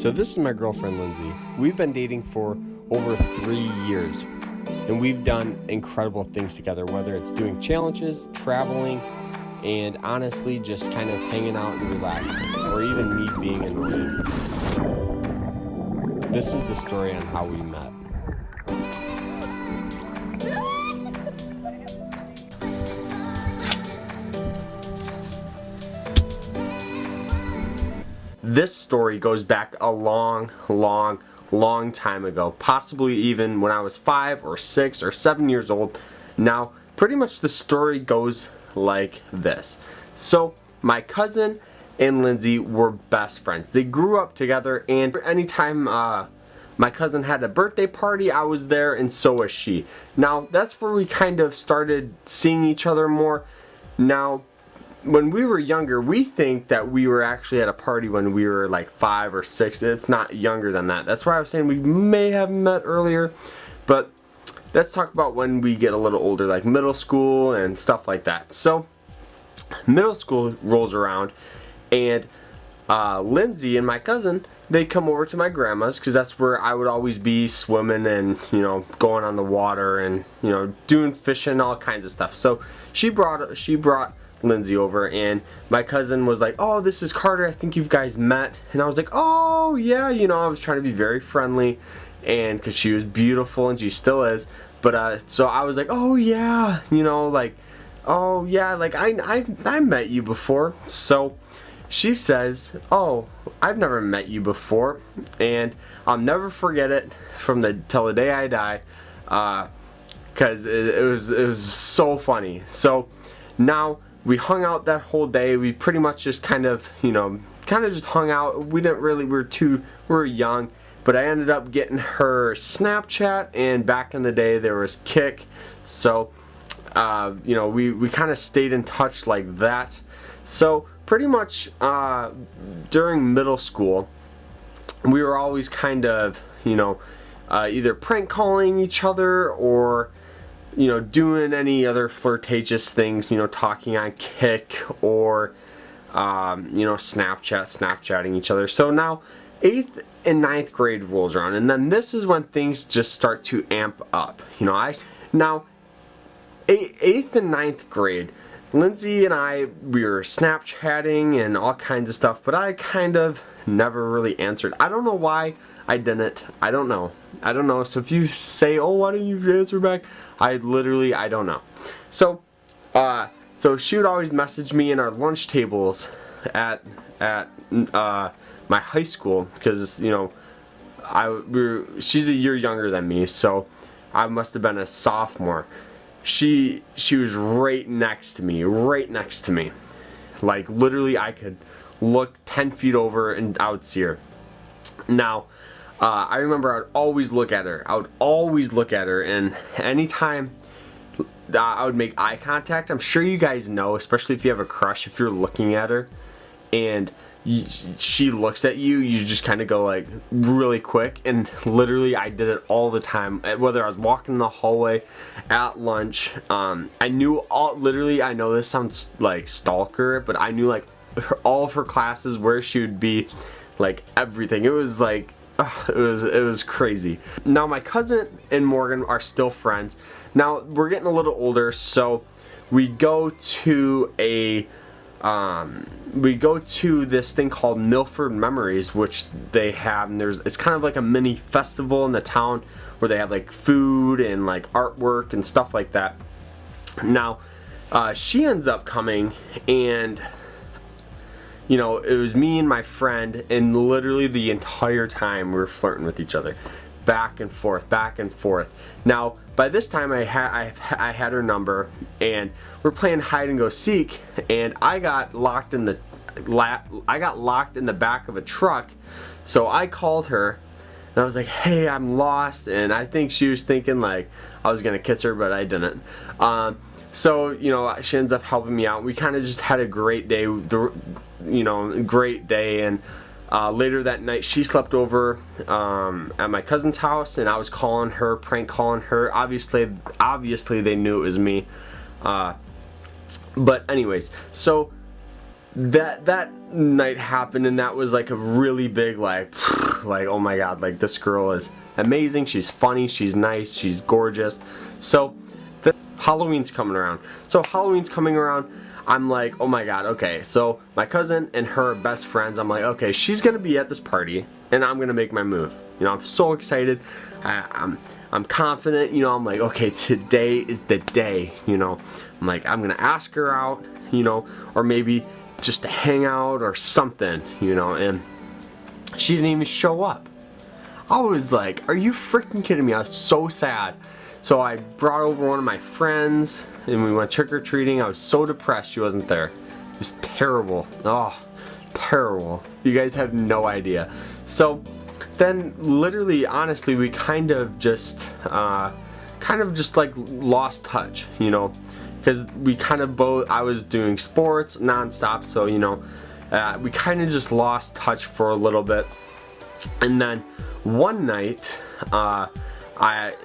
So this is my girlfriend, Lindsay. We've been dating for over 3 years, and we've done incredible things together, whether it's doing challenges, traveling, and honestly just kind of hanging out and relaxing, or even me being annoying. This is the story on how we met. This story goes back a long time ago, possibly even when I was 5 or 6 or 7 years old. Now, pretty much the story goes like this. So, my cousin and Lindsay were best friends. They grew up together, and anytime my cousin had a birthday party, I was there, and so was she. Now, that's where we kind of started seeing each other more. Now, when we were younger, we think that we were actually at a party when we were like 5 or 6, if not younger than that. That's why I was saying we may have met earlier, but let's talk about when we get a little older, like middle school and stuff like that. So, middle school rolls around, and Lindsay and my cousin, they come over to my grandma's, because that's where I would always be swimming and, you know, going on the water and, you know, doing fishing, all kinds of stuff. So she brought Lindsay over, and my cousin was like, "Oh, this is Carter, I think you guys met." And I was like, "Oh yeah," you know, I was trying to be very friendly, and because she was beautiful, and she still is, but so I was like, "Oh yeah," you know, like, "Oh yeah, like I met you before." So she says, "Oh, I've never met you before," and I'll never forget it till the day I die, because it was so funny. So now we hung out that whole day. We pretty much just kind of just hung out. We were young, but I ended up getting her Snapchat, and back in the day there was Kik. So, we kind of stayed in touch like that. So pretty much during middle school, we were always kind of, either prank calling each other or doing any other flirtatious things, talking on Kik or, Snapchatting each other. So now 8th and 9th grade rolls around, and then this is when things just start to amp up. Now 8th and 9th grade, Lindsay and we were Snapchatting and all kinds of stuff, but I kind of never really answered. I don't know why I didn't. I don't know. So if you say, "Oh, why didn't you answer back?" I don't know. So, so she would always message me in our lunch tables at my high school, because she's a year younger than me, so I must have been a sophomore. She was right next to me, like literally I could look 10 feet over and I would see her. Now, I remember I would always look at her. And anytime I would make eye contact, I'm sure you guys know, especially if you have a crush, if you're looking at her and she looks at you, you just kind of go like really quick. And literally I did it all the time, whether I was walking in the hallway, at lunch. I knew I know this sounds like stalker, but I knew like all of her classes, where she would be, like everything. It was like it was crazy. Now my cousin and Morgan are still friends. Now we're getting a little older, so we go to this thing called Milford Memories, which they have, and it's kind of like a mini festival in the town where they have like food and like artwork and stuff like that. Now she ends up coming, and it was me and my friend, and literally the entire time we were flirting with each other, back and forth. Now, by this time I had her number, and we're playing hide and go seek, and I got locked in the back of a truck. So I called her, and I was like, "Hey, I'm lost," and I think she was thinking like I was gonna kiss her, but I didn't. So, she ends up helping me out. We kind of just had a great day, and later that night she slept over at my cousin's house, and I was prank calling her. Obviously they knew it was me. But anyways, so that night happened, and that was like a really big like like, oh my god, like this girl is amazing, she's funny, she's nice, she's gorgeous. So Halloween's coming around. I'm like, oh my god, okay, so my cousin and her best friends, I'm like, okay, she's gonna be at this party and I'm gonna make my move. You know, I'm so excited. I'm confident, you know, I'm like, okay, today is the day, you know. I'm like, I'm gonna ask her out, you know, or maybe just to hang out or something, you know, and she didn't even show up. I was like, are you freaking kidding me? I was so sad. So I brought over one of my friends and we went trick-or-treating. I was so depressed she wasn't there. It was terrible. Oh, terrible. You guys have no idea. So then literally, honestly, we kind of just like lost touch, you know, because we kind of both, I was doing sports nonstop, so you know, we kind of just lost touch for a little bit. And then one night,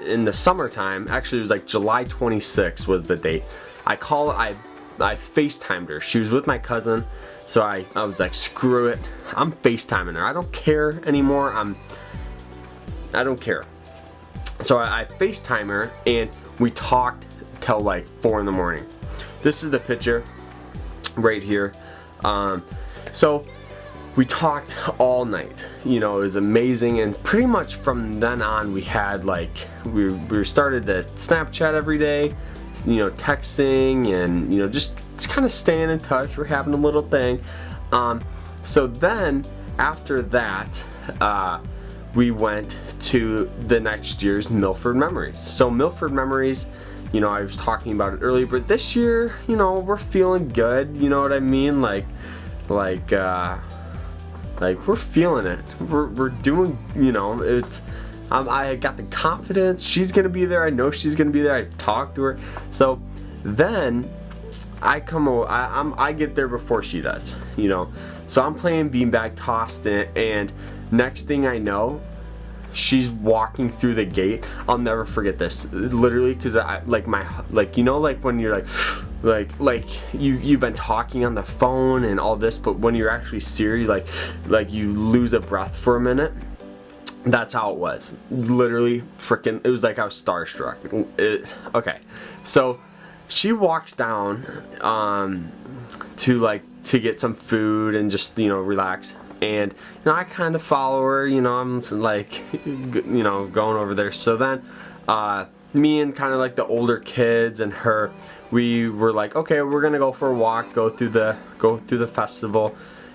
in the summertime, actually it was like July 26th was the date. I FaceTimed her. She was with my cousin, so I was like, screw it, I'm FaceTiming her. I don't care anymore. I don't care. So I FaceTime her and we talked till like 4 in the morning. This is the picture right here. So we talked all night, you know, it was amazing, and pretty much from then on we had like, we started to Snapchat every day, you know, texting and, you know, just kind of staying in touch. We're having a little thing. So then after that, we went to the next year's Milford Memories. So Milford Memories, you know, I was talking about it earlier, but this year, you know, we're feeling good, you know what I mean? Like we're feeling it. We're doing, you know, it's, I got the confidence. She's gonna be there. I know she's gonna be there. I talked to her. So then I come over, I get there before she does, you know. So I'm playing beanbag tossed and next thing I know, she's walking through the gate. I'll never forget this, literally, because you know, like when you're like you've been talking on the phone and all this, but when you're actually serious, like you lose a breath for a minute. That's how it was. Literally, freaking, it was like I was starstruck. Okay, so she walks down to get some food and just, you know, relax. And you know, I kind of follow her. You know, I'm like, you know, going over there. So then, me and kind of like the older kids and her, we were like, okay, we're gonna go for a walk, go through the festival.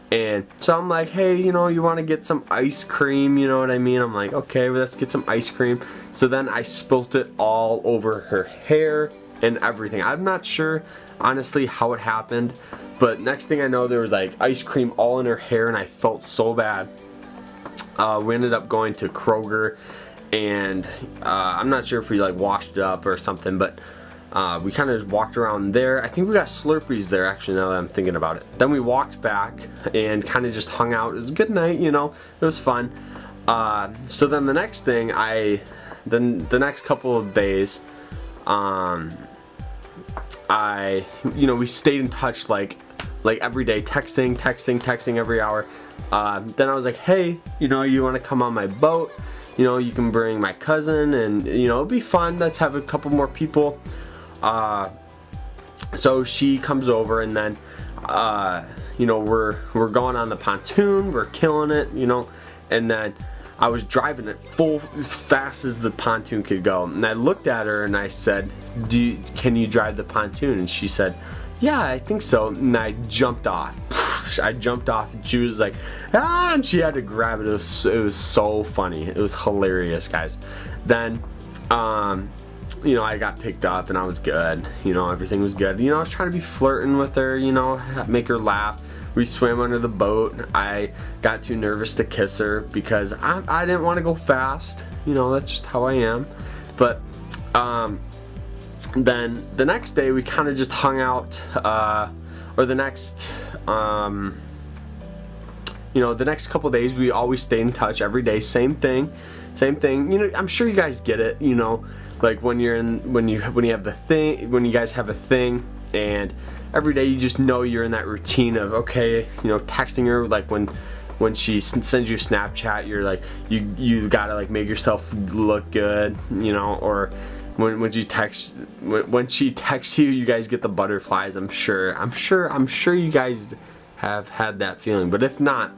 And so I'm like, hey, you know, you want to get some ice cream, you know what I mean? I'm like, okay, well, let's get some ice cream. So then I spilt it all over her hair and everything. I'm not sure, honestly, how it happened, but next thing I know, there was like ice cream all in her hair and I felt so bad. We ended up going to Kroger and I'm not sure if we like washed it up or something, but we kind of just walked around there. I think we got Slurpees there, actually, now that I'm thinking about it. Then we walked back and kind of just hung out. It was a good night, you know, it was fun. So then the next thing, the next couple of days, you know, we stayed in touch like every day, texting every hour. Then I was like, hey, you know, you want to come on my boat? You know, you can bring my cousin and, you know, it'll be fun. Let's have a couple more people. So she comes over and then, you know, we're going on the pontoon, we're killing it, you know, and then I was driving it full as fast as the pontoon could go. And I looked at her and I said, can you drive the pontoon? And she said, yeah, I think so. And I jumped off. I jumped off and she was like, ah, and she had to grab it. It was so funny. It was hilarious, guys. Then, you know, I got picked up and I was good. You know, everything was good. You know, I was trying to be flirting with her, you know, make her laugh. We swam under the boat. I got too nervous to kiss her because I didn't want to go fast. You know, that's just how I am. But, then the next day we kind of just hung out, or the next, you know, the next couple days we always stay in touch every day. Same thing. You know, I'm sure you guys get it. You know, like when you have the thing, when you guys have a thing, and every day you just know you're in that routine of, okay, you know, texting her like when when she sends you Snapchat, you're like, you gotta like make yourself look good, you know, or when she texts you, you guys get the butterflies. I'm sure you guys have had that feeling, but if not,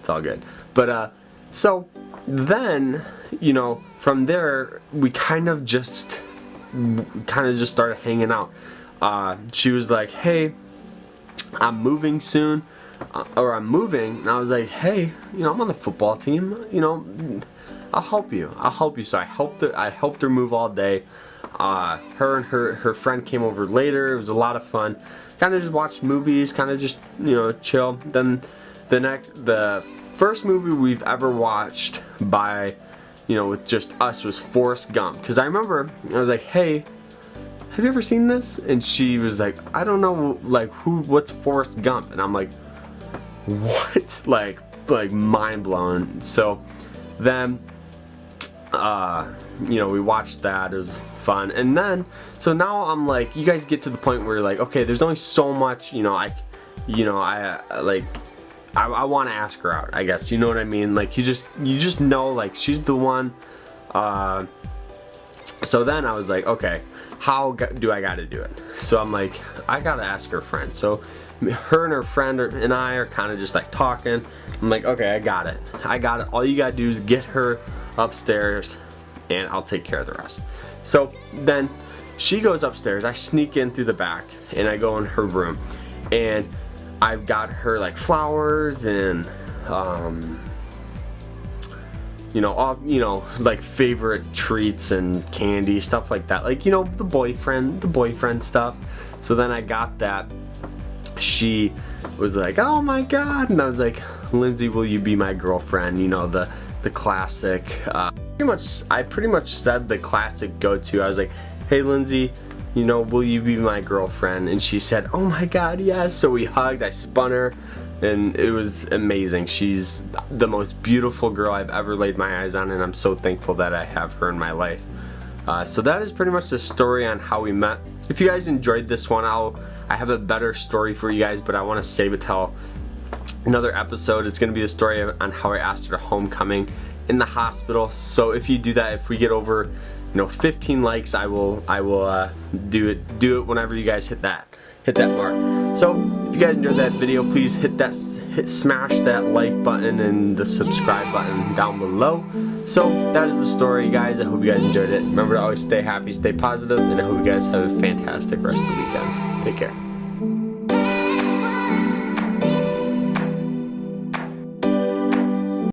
it's all good. But so then, you know, from there we kind of just started hanging out. She was like, hey, I'm moving soon, or I'm moving, and I was like, hey, you know, I'm on the football team, you know, I'll help you. So I helped her move all day. Her and her friend came over later. It was a lot of fun. Kind of just watched movies, kind of just, you know, chill. Then the first movie we've ever watched by, you know, with just us was Forrest Gump. Because I remember I was like, hey, have you ever seen this? And she was like, I don't know, like, what's Forrest Gump? And I'm like, what? Like mind blown. So then, you know, we watched that. It was fun. And then, so now I'm like, you guys get to the point where you're like, okay, there's only so much, you know, I want to ask her out, I guess, you know what I mean? Like, you just know, like, she's the one. So then I was like, okay, how do I gotta do it? So I'm like, I gotta ask her friend. So her and her friend and I are kind of just like talking. I'm like, okay, I got it. All you gotta do is get her upstairs and I'll take care of the rest. So then she goes upstairs. I sneak in through the back and I go in her room, and I've got her like flowers and you know, all, you know, like favorite treats and candy, stuff like that, like, you know, the boyfriend stuff. So then I got that. She was like, oh my god, and I was like, Lindsay, will you be my girlfriend? You know, the classic, I pretty much said the classic go-to. I was like, hey Lindsay, you know, will you be my girlfriend? And she said, oh my god, yes. So we hugged, I spun her, and it was amazing. She's the most beautiful girl I've ever laid my eyes on, and I'm so thankful that I have her in my life. So that is pretty much the story on how we met. If you guys enjoyed this one, I have a better story for you guys, but I want to save it till another episode. It's going to be the story on how I asked her to homecoming in the hospital. So if you do that, if we get over, you know, 15 likes, I will do it whenever you guys hit that mark. So if you guys enjoyed that video, please smash that like button and the subscribe button down below. So that is the story, guys. I hope you guys enjoyed it. Remember to always stay happy, stay positive, and I hope you guys have a fantastic rest of the weekend. Take care.